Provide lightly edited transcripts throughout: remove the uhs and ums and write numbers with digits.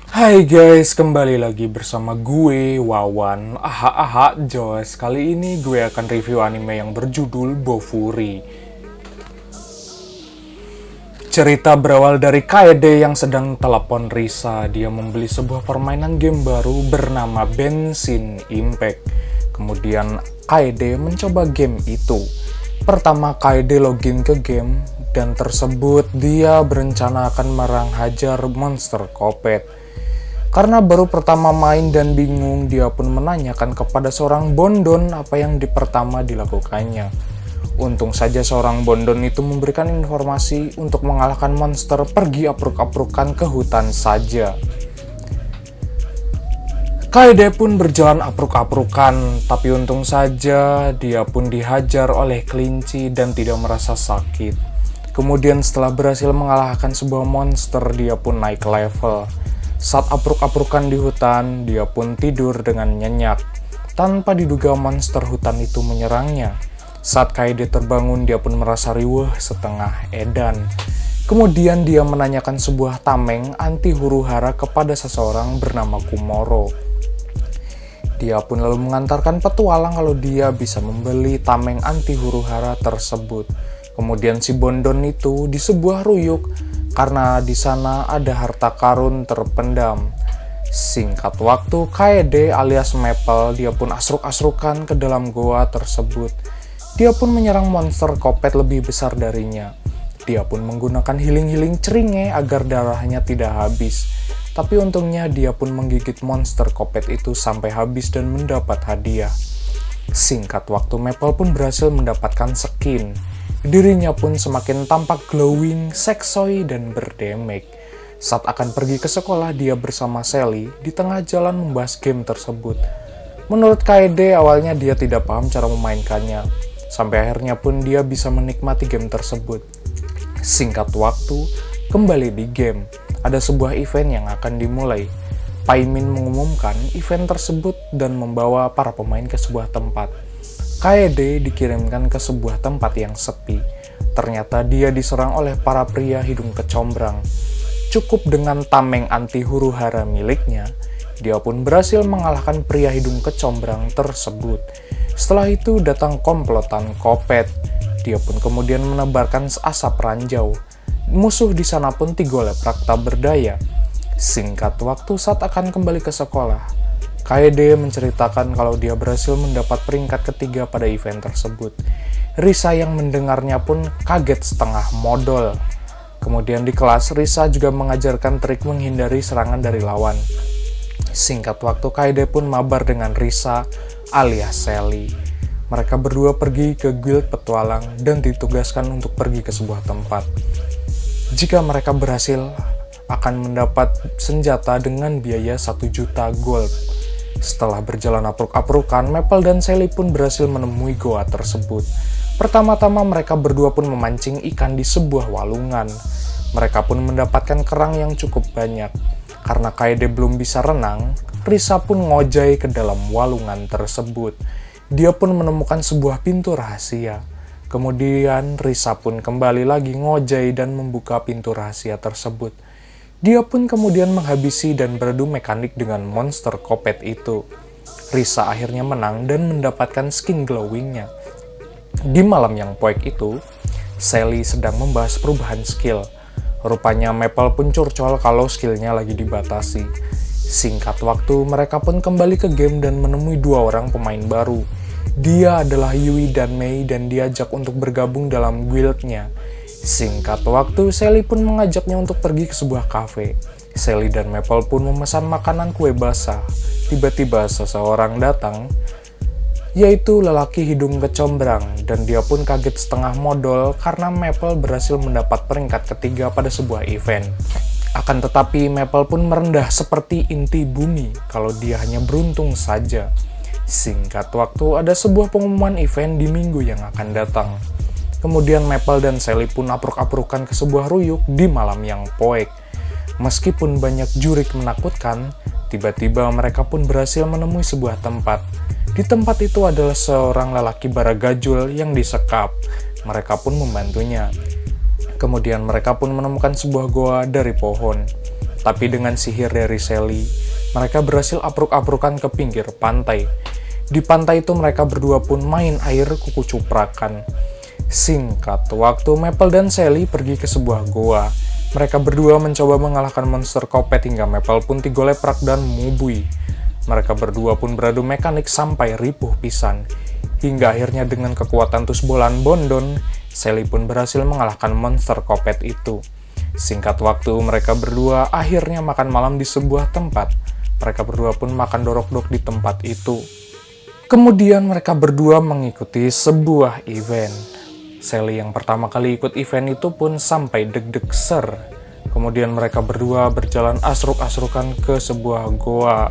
Hai guys, kembali lagi bersama gue, Wawan. Joys. Kali ini gue akan review anime yang berjudul Bofuri. Cerita berawal dari Kaede yang sedang telepon Risa. Dia membeli sebuah permainan game baru bernama Genshin Impact. Kemudian Kaede mencoba game itu. Pertama Kaede login ke game dan tersebut dia berencana akan menghajar monster Kopet. Karena baru pertama main dan bingung, dia pun menanyakan kepada seorang bondon apa yang pertama dilakukannya. Untung saja seorang bondon itu memberikan informasi untuk mengalahkan monster, pergi apruk-aprukan ke hutan saja. Kaede pun berjalan apruk-aprukan, tapi untung saja dia pun dihajar oleh kelinci dan tidak merasa sakit. Kemudian setelah berhasil mengalahkan sebuah monster, dia pun naik level. Saat apruk-aprukan di hutan, dia pun tidur dengan nyenyak. Tanpa diduga monster hutan itu menyerangnya. Saat Kaede terbangun, dia pun merasa riweuh setengah edan. Kemudian dia menanyakan sebuah tameng anti huru-hara kepada seseorang bernama Kumoro. Dia pun lalu mengantarkan petualang kalau dia bisa membeli tameng anti huru-hara tersebut. Kemudian si bondon itu di sebuah ruyuk karena di sana ada harta karun terpendam. Singkat waktu, Kaede alias Maple dia pun asruk-asrukan ke dalam goa tersebut. Dia pun menyerang monster Kopet lebih besar darinya. Dia pun menggunakan healing ceringe agar darahnya tidak habis. Tapi untungnya dia pun menggigit monster Kopet itu sampai habis dan mendapat hadiah. Singkat waktu, Maple pun berhasil mendapatkan skin. Dirinya pun semakin tampak glowing, seksoi, dan berdamage. Saat akan pergi ke sekolah, dia bersama Sally di tengah jalan membahas game tersebut. Menurut Kaede, awalnya dia tidak paham cara memainkannya. Sampai akhirnya pun dia bisa menikmati game tersebut. Singkat waktu, kembali di game. Ada sebuah event yang akan dimulai. Paimin mengumumkan event tersebut dan membawa para pemain ke sebuah tempat. Kaede dikirimkan ke sebuah tempat yang sepi. Ternyata dia diserang oleh para pria hidung kecombrang. Cukup dengan tameng anti huru-hara miliknya, dia pun berhasil mengalahkan pria hidung kecombrang tersebut. Setelah itu datang komplotan Kopet. Dia pun kemudian menebarkan asap ranjau. Musuh di sana pun Tigoleprak tak berdaya. Singkat waktu saat akan kembali ke sekolah, Kaede menceritakan kalau dia berhasil mendapat peringkat ketiga pada event tersebut. Risa yang mendengarnya pun kaget setengah modal. Kemudian di kelas, Risa juga mengajarkan trik menghindari serangan dari lawan. Singkat waktu, Kaede pun mabar dengan Risa alias Sally. Mereka berdua pergi ke guild petualang dan ditugaskan untuk pergi ke sebuah tempat. Jika mereka berhasil, akan mendapat senjata dengan biaya 1 juta gold. Setelah berjalan apruk-aprukan, Maple dan Sally pun berhasil menemui goa tersebut. Pertama-tama mereka berdua pun memancing ikan di sebuah walungan. Mereka pun mendapatkan kerang yang cukup banyak. Karena Kaede belum bisa renang, Risa pun ngojai ke dalam walungan tersebut. Dia pun menemukan sebuah pintu rahasia. Kemudian Risa pun kembali lagi ngojai dan membuka pintu rahasia tersebut. Dia pun kemudian menghabisi dan beradu mekanik dengan monster Kopet itu. Risa akhirnya menang dan mendapatkan skin glowingnya. Di malam yang poek itu, Sally sedang membahas perubahan skill. Rupanya Maple pun curcol kalau skillnya lagi dibatasi. Singkat waktu, mereka pun kembali ke game dan menemui 2 orang pemain baru. Dia adalah Yui dan Mei dan diajak untuk bergabung dalam guildnya. Singkat waktu, Sally pun mengajaknya untuk pergi ke sebuah kafe. Sally dan Maple pun memesan makanan kue basah. Tiba-tiba seseorang datang, yaitu lelaki hidung kecombrang, dan dia pun kaget setengah modal karena Maple berhasil mendapat peringkat ketiga pada sebuah event. Akan tetapi, Maple pun merendah seperti inti bumi kalau dia hanya beruntung saja. Singkat waktu, ada sebuah pengumuman event di minggu yang akan datang. Kemudian Maple dan Sally pun apruk-aprukan ke sebuah ruyuk di malam yang poek. Meskipun banyak jurik menakutkan, tiba-tiba mereka pun berhasil menemui sebuah tempat. Di tempat itu adalah seorang lelaki baragajul yang disekap. Mereka pun membantunya. Kemudian mereka pun menemukan sebuah goa dari pohon. Tapi dengan sihir dari Sally, mereka berhasil apruk-aprukan ke pinggir pantai. Di pantai itu mereka berdua pun main air kuku cuprakan. Singkat waktu, Maple dan Sally pergi ke sebuah goa. Mereka berdua mencoba mengalahkan monster kopet hingga Maple pun tigoleprak dan mubui. Mereka berdua pun beradu mekanik sampai ripuh pisan. Hingga akhirnya dengan kekuatan tusbolan Bondon, Sally pun berhasil mengalahkan monster kopet itu. Singkat waktu, mereka berdua akhirnya makan malam di sebuah tempat. Mereka berdua pun makan dorok-dok di tempat itu. Kemudian mereka berdua mengikuti sebuah event. Sally yang pertama kali ikut event itu pun sampai deg-deg ser. Kemudian mereka berdua berjalan asruk-asrukan ke sebuah goa.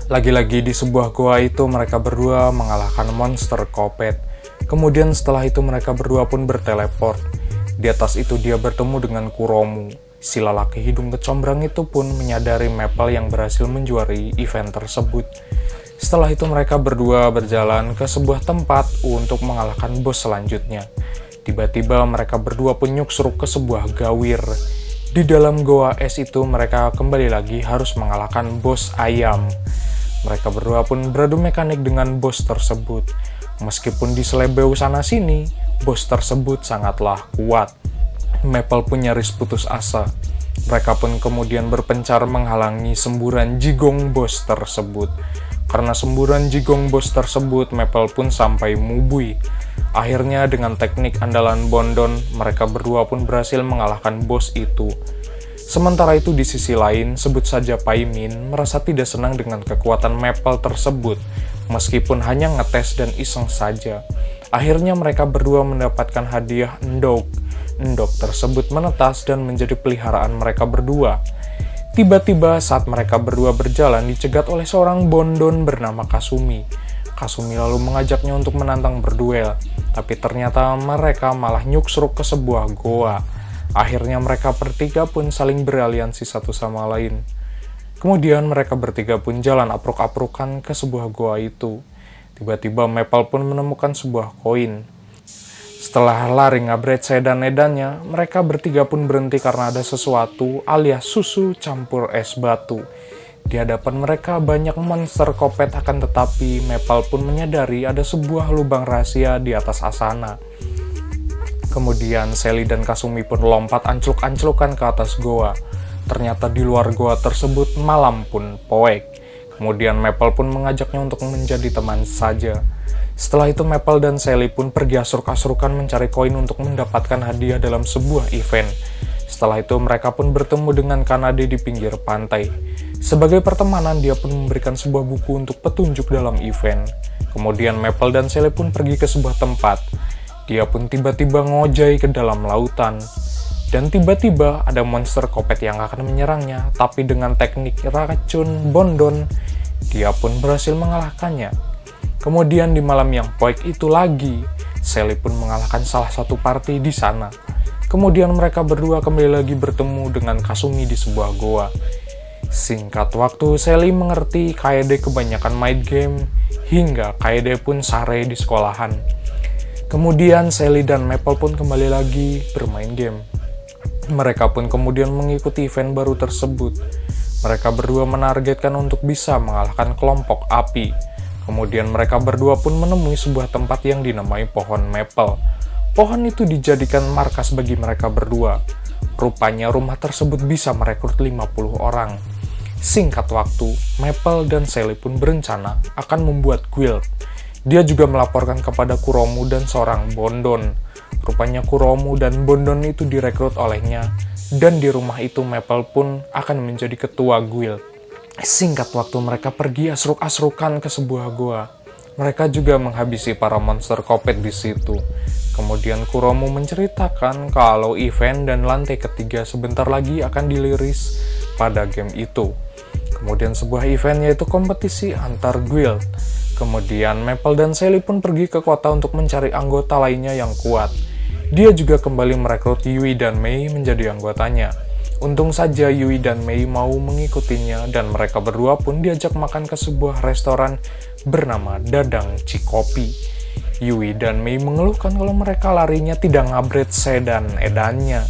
Lagi-lagi di sebuah goa itu mereka berdua mengalahkan monster kopet. Kemudian setelah itu mereka berdua pun berteleport. Di atas itu dia bertemu dengan Kuromu. Si lelaki hidung kecombrang itu pun menyadari Maple yang berhasil menjuari event tersebut. Setelah itu mereka berdua berjalan ke sebuah tempat untuk mengalahkan bos selanjutnya. Tiba-tiba mereka berdua pun nyuksruk ke sebuah gawir. Di dalam goa es itu mereka kembali lagi harus mengalahkan bos ayam. Mereka berdua pun beradu mekanik dengan bos tersebut. Meskipun diselebeu sana-sini, bos tersebut sangatlah kuat. Maple pun nyaris putus asa. Mereka pun kemudian berpencar menghalangi semburan jigong bos tersebut. Karena semburan jigong bos tersebut, Maple pun sampai mubui. Akhirnya dengan teknik andalan Bondon, mereka berdua pun berhasil mengalahkan bos itu. Sementara itu di sisi lain, sebut saja Paimin merasa tidak senang dengan kekuatan Maple tersebut, meskipun hanya ngetes dan iseng saja. Akhirnya mereka berdua mendapatkan hadiah endok. Endok tersebut menetas dan menjadi peliharaan mereka berdua. Tiba-tiba saat mereka berdua berjalan dicegat oleh seorang Bondon bernama Kasumi. Kasumi lalu mengajaknya untuk menantang berduel, tapi ternyata mereka malah nyuksruk ke sebuah goa. Akhirnya mereka bertiga pun saling beraliansi satu sama lain. Kemudian mereka bertiga pun jalan apruk-aprukan ke sebuah goa itu. Tiba-tiba Maple pun menemukan sebuah koin. Setelah lari ngabret sedan-edannya, mereka bertiga pun berhenti karena ada sesuatu alias susu campur es batu. Di hadapan mereka banyak monster kopet, akan tetapi Maple pun menyadari ada sebuah lubang rahasia di atas asana. Kemudian Sally dan Kasumi pun lompat ancluk-anclukan ke atas goa. Ternyata di luar goa tersebut malam pun poek. Kemudian Maple pun mengajaknya untuk menjadi teman saja. Setelah itu Maple dan Sally pun pergi asruk-asrukan mencari koin untuk mendapatkan hadiah dalam sebuah event. Setelah itu mereka pun bertemu dengan Kanade di pinggir pantai. Sebagai pertemanan dia pun memberikan sebuah buku untuk petunjuk dalam event. Kemudian Maple dan Sally pun pergi ke sebuah tempat. Dia pun tiba-tiba ngojai ke dalam lautan. Dan tiba-tiba ada monster kopet yang akan menyerangnya, tapi dengan teknik racun Bondon, dia pun berhasil mengalahkannya. Kemudian di malam yang poek itu lagi, Sally pun mengalahkan salah satu party di sana. Kemudian mereka berdua kembali lagi bertemu dengan Kasumi di sebuah goa. Singkat waktu, Sally mengerti Kaede kebanyakan main game, hingga Kaede pun sare di sekolahan. Kemudian Sally dan Maple pun kembali lagi bermain game. Mereka pun kemudian mengikuti event baru tersebut. Mereka berdua menargetkan untuk bisa mengalahkan kelompok api. Kemudian mereka berdua pun menemui sebuah tempat yang dinamai pohon maple. Pohon itu dijadikan markas bagi mereka berdua. Rupanya rumah tersebut bisa merekrut 50 orang. Singkat waktu, Maple dan Sally pun berencana akan membuat guild. Dia juga melaporkan kepada Kuromu dan seorang Bondon. Rupanya Kuromu dan Bondon itu direkrut olehnya, dan di rumah itu Maple pun akan menjadi ketua guild. Singkat waktu mereka pergi asruk-asrukan ke sebuah goa. Mereka juga menghabisi para monster kopet di situ. Kemudian Kuromu menceritakan kalau event dan lantai ketiga sebentar lagi akan diliris pada game itu. Kemudian sebuah event yaitu kompetisi antar guild. Kemudian Maple dan Sally pun pergi ke kota untuk mencari anggota lainnya yang kuat. Dia juga kembali merekrut Yui dan Mei menjadi anggotanya. Untung saja Yui dan Mei mau mengikutinya dan mereka berdua pun diajak makan ke sebuah restoran bernama Dadang Cikopi. Yui dan Mei mengeluhkan kalau mereka larinya tidak ngabret sedan edannya.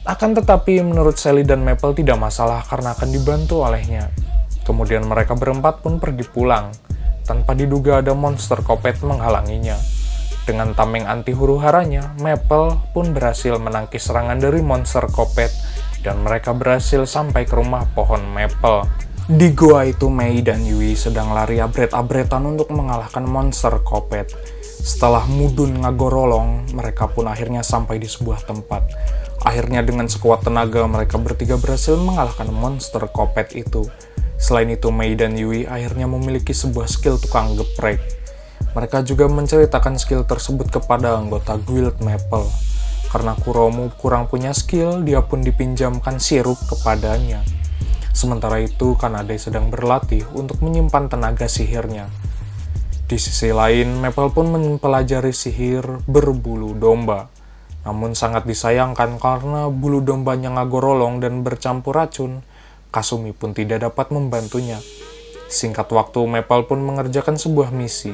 Akan tetapi menurut Sally dan Maple tidak masalah karena akan dibantu olehnya. Kemudian mereka berempat pun pergi pulang, tanpa diduga ada monster kopet menghalanginya. Dengan tameng anti huru-haranya, Maple pun berhasil menangkis serangan dari monster kopet dan mereka berhasil sampai ke rumah pohon Maple. Di goa itu, Mei dan Yui sedang lari abret-abretan untuk mengalahkan monster kopet. Setelah mudun ngagorolong, mereka pun akhirnya sampai di sebuah tempat. Akhirnya dengan sekuat tenaga, mereka bertiga berhasil mengalahkan monster kopet itu. Selain itu, Mei dan Yui akhirnya memiliki sebuah skill tukang geprek. Mereka juga menceritakan skill tersebut kepada anggota guild Maple. Karena Kuromu kurang punya skill, dia pun dipinjamkan sirup kepadanya. Sementara itu, Kanade sedang berlatih untuk menyimpan tenaga sihirnya. Di sisi lain, Maple pun mempelajari sihir berbulu domba. Namun sangat disayangkan karena bulu dombanya ngagorolong dan bercampur racun, Kasumi pun tidak dapat membantunya. Singkat waktu, Maple pun mengerjakan sebuah misi.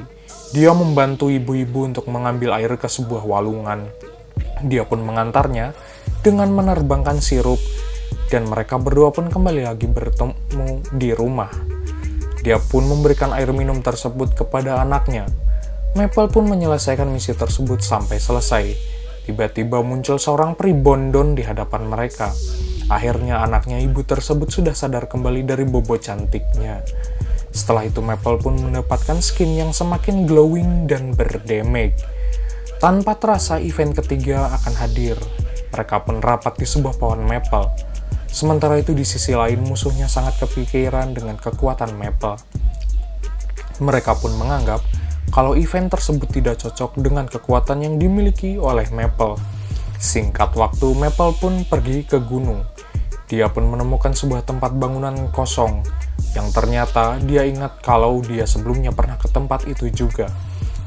Dia membantu ibu-ibu untuk mengambil air ke sebuah walungan. Dia pun mengantarnya dengan menerbangkan sirup, dan mereka berdua pun kembali lagi bertemu di rumah. Dia pun memberikan air minum tersebut kepada anaknya. Maple pun menyelesaikan misi tersebut sampai selesai. Tiba-tiba muncul seorang pribondon di hadapan mereka. Akhirnya anaknya ibu tersebut sudah sadar kembali dari bobo cantiknya. Setelah itu Maple pun mendapatkan skin yang semakin glowing dan berdamage. Tanpa terasa event ketiga akan hadir. Mereka pun rapat di sebuah pohon Maple. Sementara itu di sisi lain musuhnya sangat kepikiran dengan kekuatan Maple. Mereka pun menganggap kalau event tersebut tidak cocok dengan kekuatan yang dimiliki oleh Maple. Singkat waktu, Maple pun pergi ke gunung. Dia pun menemukan sebuah tempat bangunan kosong, yang ternyata dia ingat kalau dia sebelumnya pernah ke tempat itu juga.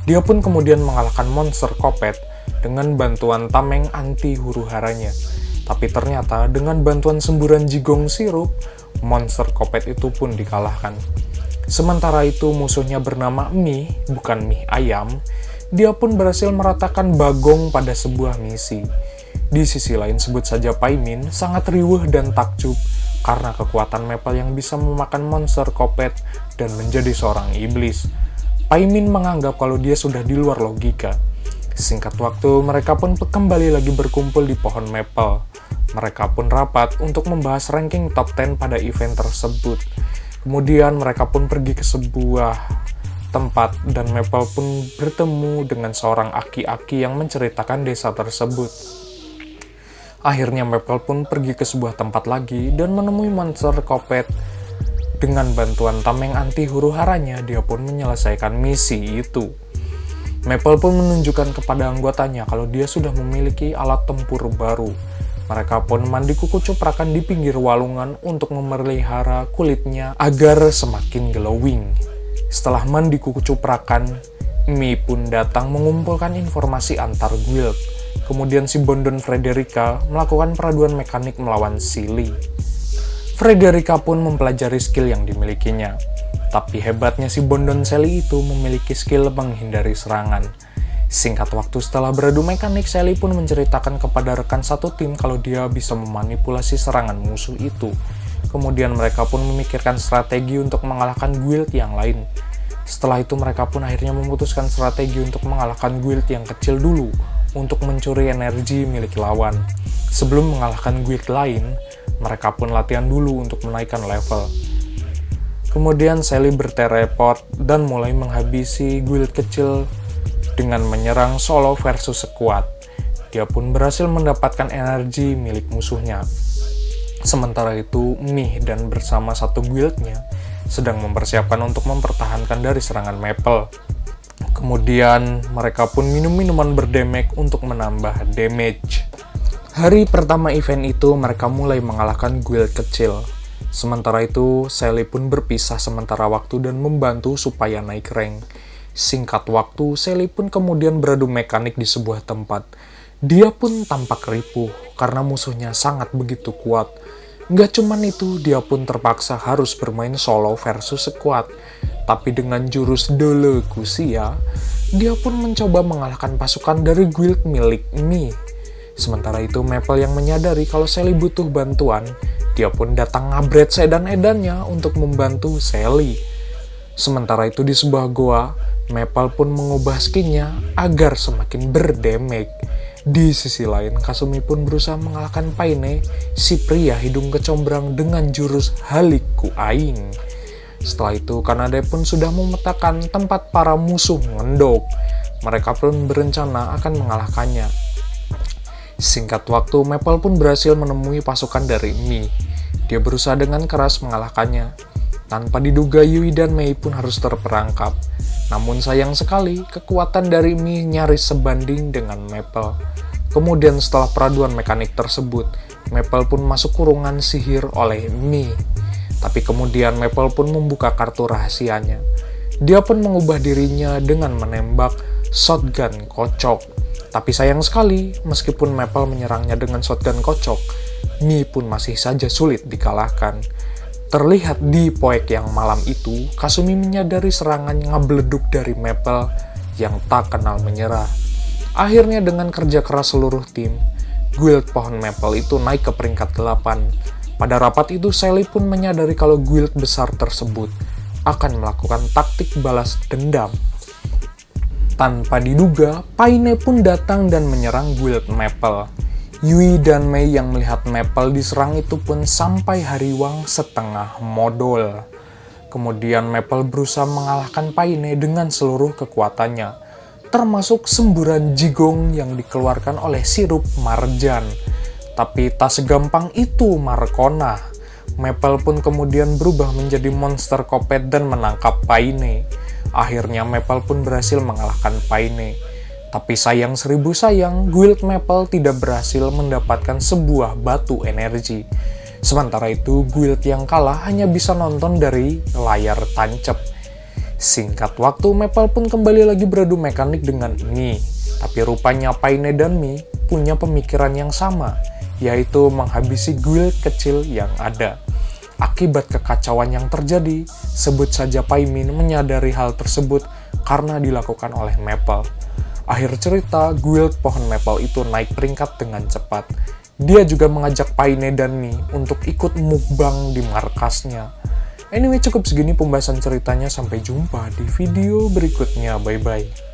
Dia pun kemudian mengalahkan monster kopet dengan bantuan tameng anti huru-haranya. Tapi ternyata dengan bantuan semburan jigong sirup, monster kopet itu pun dikalahkan. Sementara itu musuhnya bernama Mi, bukan mie ayam. Dia pun berhasil meratakan Bagong pada sebuah misi. Di sisi lain sebut saja Paimin sangat riuh dan takjub karena kekuatan Maple yang bisa memakan monster kopet dan menjadi seorang iblis. Paimin menganggap kalau dia sudah di luar logika. Singkat waktu, mereka pun kembali lagi berkumpul di pohon Maple. Mereka pun rapat untuk membahas ranking top 10 pada event tersebut. Kemudian mereka pun pergi ke sebuah tempat dan Maple pun bertemu dengan seorang aki-aki yang menceritakan desa tersebut. Akhirnya Maple pun pergi ke sebuah tempat lagi dan menemui monster kopet. Dengan bantuan tameng anti huru-haranya, dia pun menyelesaikan misi itu. Maple pun menunjukkan kepada anggotanya kalau dia sudah memiliki alat tempur baru. Mereka pun mandi kuku cuprakan di pinggir walungan untuk memelihara kulitnya agar semakin glowing. Setelah mandi kuku cuprakan, Mi pun datang mengumpulkan informasi antar guild. Kemudian si Bondon Frederica melakukan peraduan mekanik melawan Silly. Frederica pun mempelajari skill yang dimilikinya. Tapi hebatnya si Bondon Sally itu memiliki skill menghindari serangan. Singkat waktu setelah beradu mekanik, Sally pun menceritakan kepada rekan satu tim kalau dia bisa memanipulasi serangan musuh itu. Kemudian mereka pun memikirkan strategi untuk mengalahkan guild yang lain. Setelah itu mereka pun akhirnya memutuskan strategi untuk mengalahkan guild yang kecil dulu untuk mencuri energi milik lawan. Sebelum mengalahkan guild lain, mereka pun latihan dulu untuk menaikkan level. Kemudian Sally berteleport dan mulai menghabisi guild kecil dengan menyerang solo versus squad. Dia pun berhasil mendapatkan energi milik musuhnya. Sementara itu, Mi dan bersama satu guildnya sedang mempersiapkan untuk mempertahankan dari serangan Maple. Kemudian mereka pun minum minuman berdamage untuk menambah damage. Hari pertama event itu mereka mulai mengalahkan guild kecil. Sementara itu Sally pun berpisah sementara waktu dan membantu supaya naik rank. Singkat waktu Sally pun kemudian beradu mekanik di sebuah tempat. Dia pun tampak ripuh karena musuhnya sangat begitu kuat. Nggak cuman itu, dia pun terpaksa harus bermain solo versus squad. Tapi dengan jurus Dele Kusia, dia pun mencoba mengalahkan pasukan dari guild milik Mi. Sementara itu Maple yang menyadari kalau Sally butuh bantuan, dia pun datang ngabret sedan-edannya untuk membantu Sally. Sementara itu di sebuah goa, Maple pun mengubah skinnya agar semakin berdamage. Di sisi lain, Kasumi pun berusaha mengalahkan Paine, si pria hidung kecombrang dengan jurus Haliku Aing. Setelah itu, Kanade pun sudah memetakan tempat para musuh ngendok. Mereka pun berencana akan mengalahkannya. Singkat waktu, Maple pun berhasil menemui pasukan dari Mii. Dia berusaha dengan keras mengalahkannya. Tanpa diduga, Yui dan Mei pun harus terperangkap. Namun sayang sekali, kekuatan dari Mii nyaris sebanding dengan Maple. Kemudian setelah peraduan mekanik tersebut, Maple pun masuk kurungan sihir oleh Mii. Tapi kemudian Maple pun membuka kartu rahasianya. Dia pun mengubah dirinya dengan menembak shotgun kocok. Tapi sayang sekali, meskipun Maple menyerangnya dengan shotgun kocok, Mii pun masih saja sulit dikalahkan. Terlihat di poek yang malam itu, Kasumi menyadari serangan ngebleduk dari Maple yang tak kenal menyerah. Akhirnya dengan kerja keras seluruh tim, guild pohon Maple itu naik ke peringkat 8. Pada rapat itu, Sally pun menyadari kalau guild besar tersebut akan melakukan taktik balas dendam. Tanpa diduga, Paine pun datang dan menyerang guild Maple. Yui dan Mei yang melihat Maple diserang itu pun sampai hariwang setengah modal. Kemudian Maple berusaha mengalahkan Paine dengan seluruh kekuatannya, termasuk semburan jigong yang dikeluarkan oleh sirup marjan. Tapi tak segampang itu Markona. Maple pun kemudian berubah menjadi monster kopet dan menangkap Paine. Akhirnya Maple pun berhasil mengalahkan Paine. Tapi sayang seribu sayang, guild Maple tidak berhasil mendapatkan sebuah batu energi. Sementara itu, guild yang kalah hanya bisa nonton dari layar tancap. Singkat waktu, Maple pun kembali lagi beradu mekanik dengan Mii. Tapi rupanya Paine dan Mii punya pemikiran yang sama, yaitu menghabisi guild kecil yang ada. Akibat kekacauan yang terjadi, sebut saja Paimin menyadari hal tersebut karena dilakukan oleh Maple. Akhir cerita, guild pohon Maple itu naik peringkat dengan cepat. Dia juga mengajak Paine dan Mii untuk ikut mukbang di markasnya. Anyway, cukup segini pembahasan ceritanya. Sampai jumpa di video berikutnya. Bye-bye.